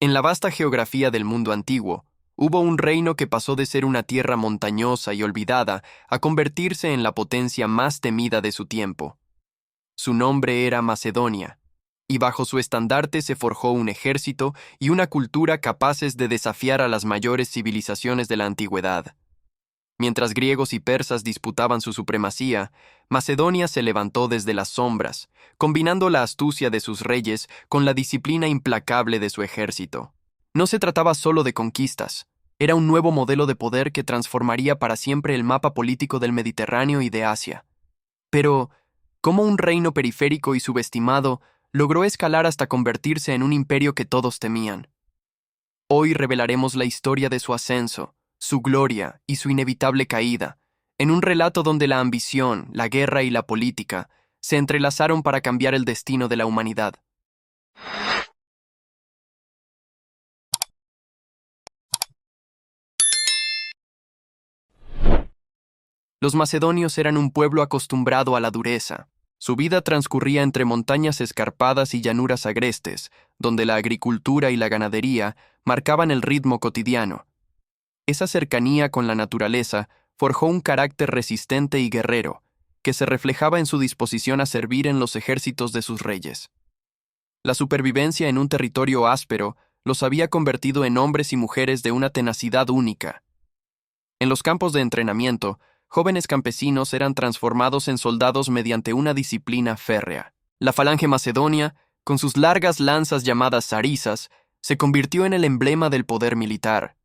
En la vasta geografía del mundo antiguo, hubo un reino que pasó de ser una tierra montañosa y olvidada a convertirse en la potencia más temida de su tiempo. Su nombre era Macedonia, y bajo su estandarte se forjó un ejército y una cultura capaces de desafiar a las mayores civilizaciones de la antigüedad. Mientras griegos y persas disputaban su supremacía, Macedonia se levantó desde las sombras, combinando la astucia de sus reyes con la disciplina implacable de su ejército. No se trataba solo de conquistas, era un nuevo modelo de poder que transformaría para siempre el mapa político del Mediterráneo y de Asia. Pero, ¿cómo un reino periférico y subestimado logró escalar hasta convertirse en un imperio que todos temían? Hoy revelaremos la historia de su ascenso, su gloria y su inevitable caída, en un relato donde la ambición, la guerra y la política se entrelazaron para cambiar el destino de la humanidad. Los macedonios eran un pueblo acostumbrado a la dureza. Su vida transcurría entre montañas escarpadas y llanuras agrestes, donde la agricultura y la ganadería marcaban el ritmo cotidiano. Esa cercanía con la naturaleza forjó un carácter resistente y guerrero, que se reflejaba en su disposición a servir en los ejércitos de sus reyes. La supervivencia en un territorio áspero los había convertido en hombres y mujeres de una tenacidad única. En los campos de entrenamiento, jóvenes campesinos eran transformados en soldados mediante una disciplina férrea. La falange macedonia, con sus largas lanzas llamadas sarisas, se convirtió en el emblema del poder militar.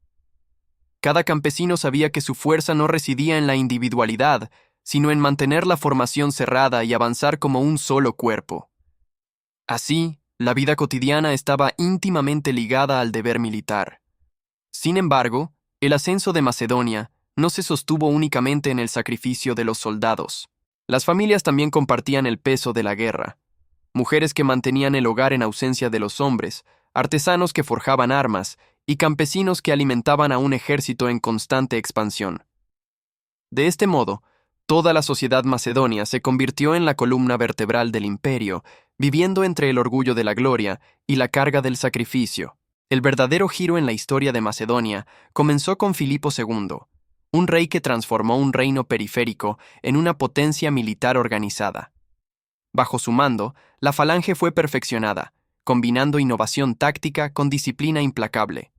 Cada campesino sabía que su fuerza no residía en la individualidad, sino en mantener la formación cerrada y avanzar como un solo cuerpo. Así, la vida cotidiana estaba íntimamente ligada al deber militar. Sin embargo, el ascenso de Macedonia no se sostuvo únicamente en el sacrificio de los soldados. Las familias también compartían el peso de la guerra. Mujeres que mantenían el hogar en ausencia de los hombres, artesanos que forjaban armas y campesinos que alimentaban a un ejército en constante expansión. De este modo, toda la sociedad macedonia se convirtió en la columna vertebral del imperio, viviendo entre el orgullo de la gloria y la carga del sacrificio. El verdadero giro en la historia de Macedonia comenzó con Filipo II, un rey que transformó un reino periférico en una potencia militar organizada. Bajo su mando, la falange fue perfeccionada, combinando innovación táctica con disciplina implacable.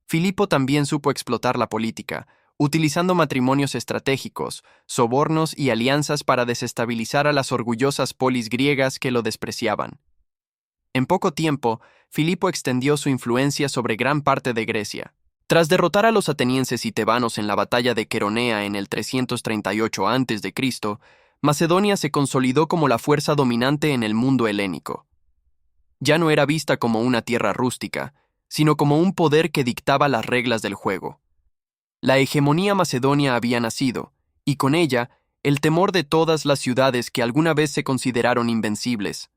Filipo también supo explotar la política, utilizando matrimonios estratégicos, sobornos y alianzas para desestabilizar a las orgullosas polis griegas que lo despreciaban. En poco tiempo, Filipo extendió su influencia sobre gran parte de Grecia. Tras derrotar a los atenienses y tebanos en la batalla de Queronea en el 338 a.C., Macedonia se consolidó como la fuerza dominante en el mundo helénico. Ya no era vista como una tierra rústica, sino como un poder que dictaba las reglas del juego. La hegemonía macedonia había nacido, y con ella, el temor de todas las ciudades que alguna vez se consideraron invencibles.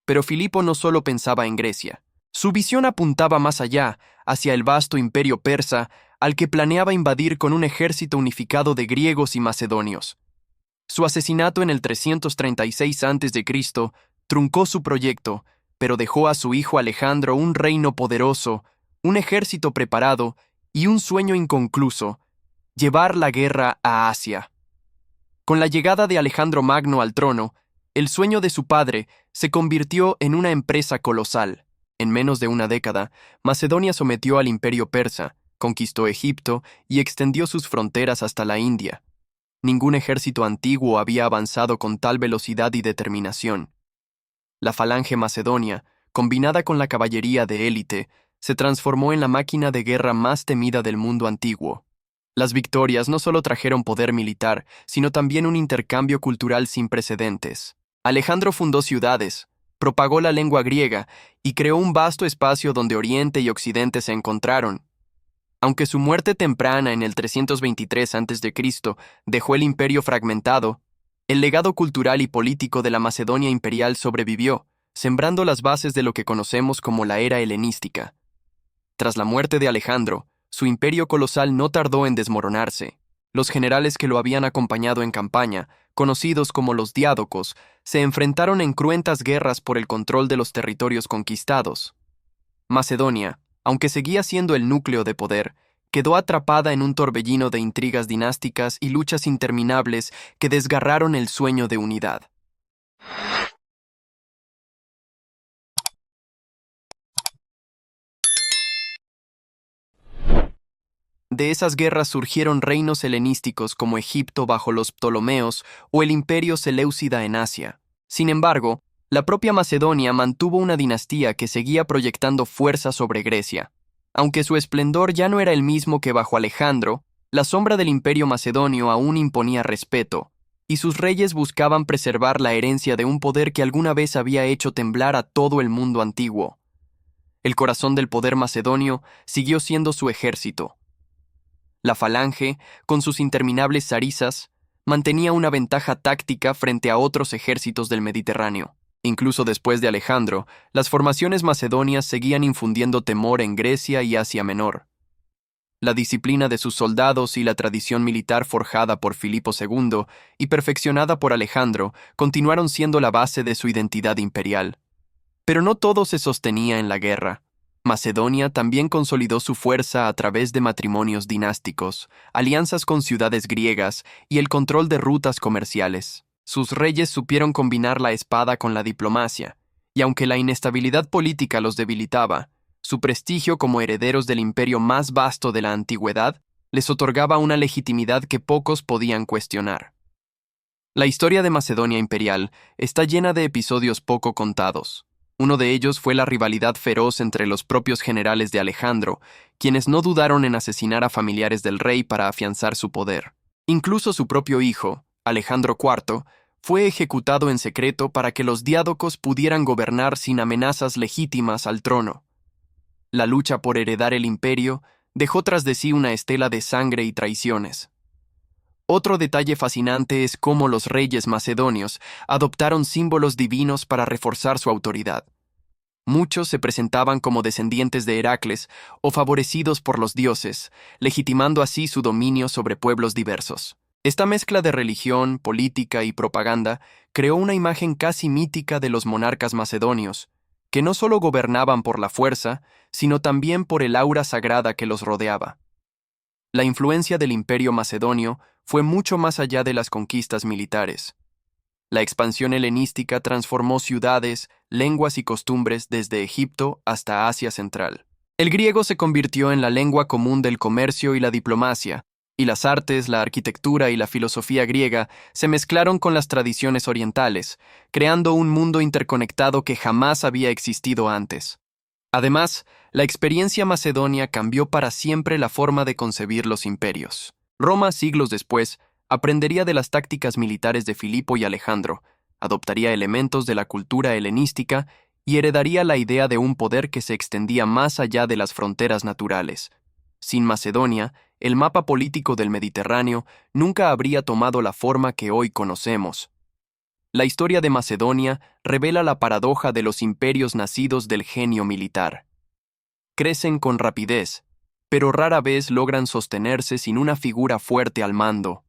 Pero Filipo no solo pensaba en Grecia. Su visión apuntaba más allá, hacia el vasto imperio persa, al que planeaba invadir con un ejército unificado de griegos y macedonios. Su asesinato en el 336 a.C. truncó su proyecto, pero dejó a su hijo Alejandro un reino poderoso, un ejército preparado y un sueño inconcluso: llevar la guerra a Asia. Con la llegada de Alejandro Magno al trono, el sueño de su padre se convirtió en una empresa colosal. En menos de una década, Macedonia sometió al imperio persa, conquistó Egipto y extendió sus fronteras hasta la India. Ningún ejército antiguo había avanzado con tal velocidad y determinación. La falange macedonia, combinada con la caballería de élite, se transformó en la máquina de guerra más temida del mundo antiguo. Las victorias no solo trajeron poder militar, sino también un intercambio cultural sin precedentes. Alejandro fundó ciudades, propagó la lengua griega y creó un vasto espacio donde Oriente y Occidente se encontraron. Aunque su muerte temprana en el 323 a.C. dejó el imperio fragmentado, el legado cultural y político de la Macedonia imperial sobrevivió, sembrando las bases de lo que conocemos como la era helenística. Tras la muerte de Alejandro, su imperio colosal no tardó en desmoronarse. Los generales que lo habían acompañado en campaña, conocidos como los diádocos, se enfrentaron en cruentas guerras por el control de los territorios conquistados. Macedonia, aunque seguía siendo el núcleo de poder, quedó atrapada en un torbellino de intrigas dinásticas y luchas interminables que desgarraron el sueño de unidad. De esas guerras surgieron reinos helenísticos como Egipto bajo los Ptolomeos o el Imperio Seleucida en Asia. Sin embargo, la propia Macedonia mantuvo una dinastía que seguía proyectando fuerza sobre Grecia. Aunque su esplendor ya no era el mismo que bajo Alejandro, la sombra del Imperio macedonio aún imponía respeto, y sus reyes buscaban preservar la herencia de un poder que alguna vez había hecho temblar a todo el mundo antiguo. El corazón del poder macedonio siguió siendo su ejército. La falange, con sus interminables zarisas, mantenía una ventaja táctica frente a otros ejércitos del Mediterráneo. Incluso después de Alejandro, las formaciones macedonias seguían infundiendo temor en Grecia y Asia Menor. La disciplina de sus soldados y la tradición militar forjada por Filipo II y perfeccionada por Alejandro continuaron siendo la base de su identidad imperial. Pero no todo se sostenía en la guerra. Macedonia también consolidó su fuerza a través de matrimonios dinásticos, alianzas con ciudades griegas y el control de rutas comerciales. Sus reyes supieron combinar la espada con la diplomacia, y aunque la inestabilidad política los debilitaba, su prestigio como herederos del imperio más vasto de la antigüedad les otorgaba una legitimidad que pocos podían cuestionar. La historia de Macedonia imperial está llena de episodios poco contados. Uno de ellos fue la rivalidad feroz entre los propios generales de Alejandro, quienes no dudaron en asesinar a familiares del rey para afianzar su poder. Incluso su propio hijo, Alejandro IV, fue ejecutado en secreto para que los diádocos pudieran gobernar sin amenazas legítimas al trono. La lucha por heredar el imperio dejó tras de sí una estela de sangre y traiciones. Otro detalle fascinante es cómo los reyes macedonios adoptaron símbolos divinos para reforzar su autoridad. Muchos se presentaban como descendientes de Heracles o favorecidos por los dioses, legitimando así su dominio sobre pueblos diversos. Esta mezcla de religión, política y propaganda creó una imagen casi mítica de los monarcas macedonios, que no solo gobernaban por la fuerza, sino también por el aura sagrada que los rodeaba. La influencia del imperio macedonio fue mucho más allá de las conquistas militares. La expansión helenística transformó ciudades, lenguas y costumbres desde Egipto hasta Asia Central. El griego se convirtió en la lengua común del comercio y la diplomacia, y las artes, la arquitectura y la filosofía griega se mezclaron con las tradiciones orientales, creando un mundo interconectado que jamás había existido antes. Además, la experiencia macedonia cambió para siempre la forma de concebir los imperios. Roma, siglos después, aprendería de las tácticas militares de Filipo y Alejandro, adoptaría elementos de la cultura helenística y heredaría la idea de un poder que se extendía más allá de las fronteras naturales. Sin Macedonia, el mapa político del Mediterráneo nunca habría tomado la forma que hoy conocemos. La historia de Macedonia revela la paradoja de los imperios nacidos del genio militar. Crecen con rapidez, pero rara vez logran sostenerse sin una figura fuerte al mando.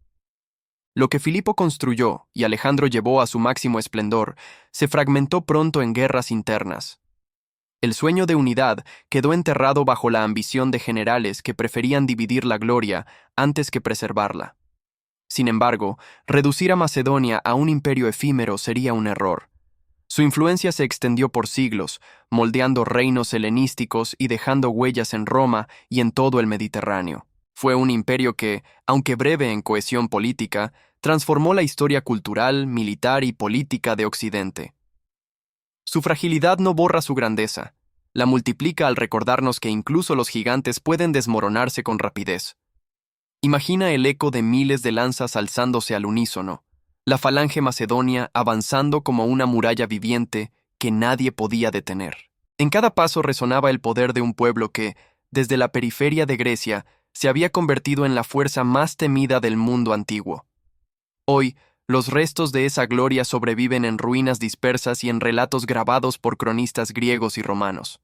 Lo que Filipo construyó y Alejandro llevó a su máximo esplendor se fragmentó pronto en guerras internas. El sueño de unidad quedó enterrado bajo la ambición de generales que preferían dividir la gloria antes que preservarla. Sin embargo, reducir a Macedonia a un imperio efímero sería un error. Su influencia se extendió por siglos, moldeando reinos helenísticos y dejando huellas en Roma y en todo el Mediterráneo. Fue un imperio que, aunque breve en cohesión política, transformó la historia cultural, militar y política de Occidente. Su fragilidad no borra su grandeza, la multiplica al recordarnos que incluso los gigantes pueden desmoronarse con rapidez. Imagina el eco de miles de lanzas alzándose al unísono, la falange macedonia avanzando como una muralla viviente que nadie podía detener. En cada paso resonaba el poder de un pueblo que, desde la periferia de Grecia, se había convertido en la fuerza más temida del mundo antiguo. Hoy, los restos de esa gloria sobreviven en ruinas dispersas y en relatos grabados por cronistas griegos y romanos.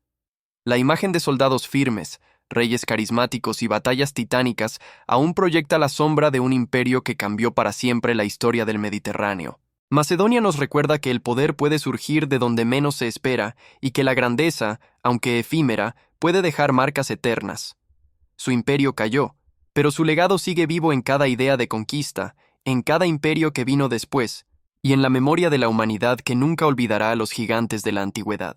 La imagen de soldados firmes, reyes carismáticos y batallas titánicas aún proyecta la sombra de un imperio que cambió para siempre la historia del Mediterráneo. Macedonia nos recuerda que el poder puede surgir de donde menos se espera y que la grandeza, aunque efímera, puede dejar marcas eternas. Su imperio cayó, pero su legado sigue vivo en cada idea de conquista, en cada imperio que vino después, y en la memoria de la humanidad que nunca olvidará a los gigantes de la antigüedad.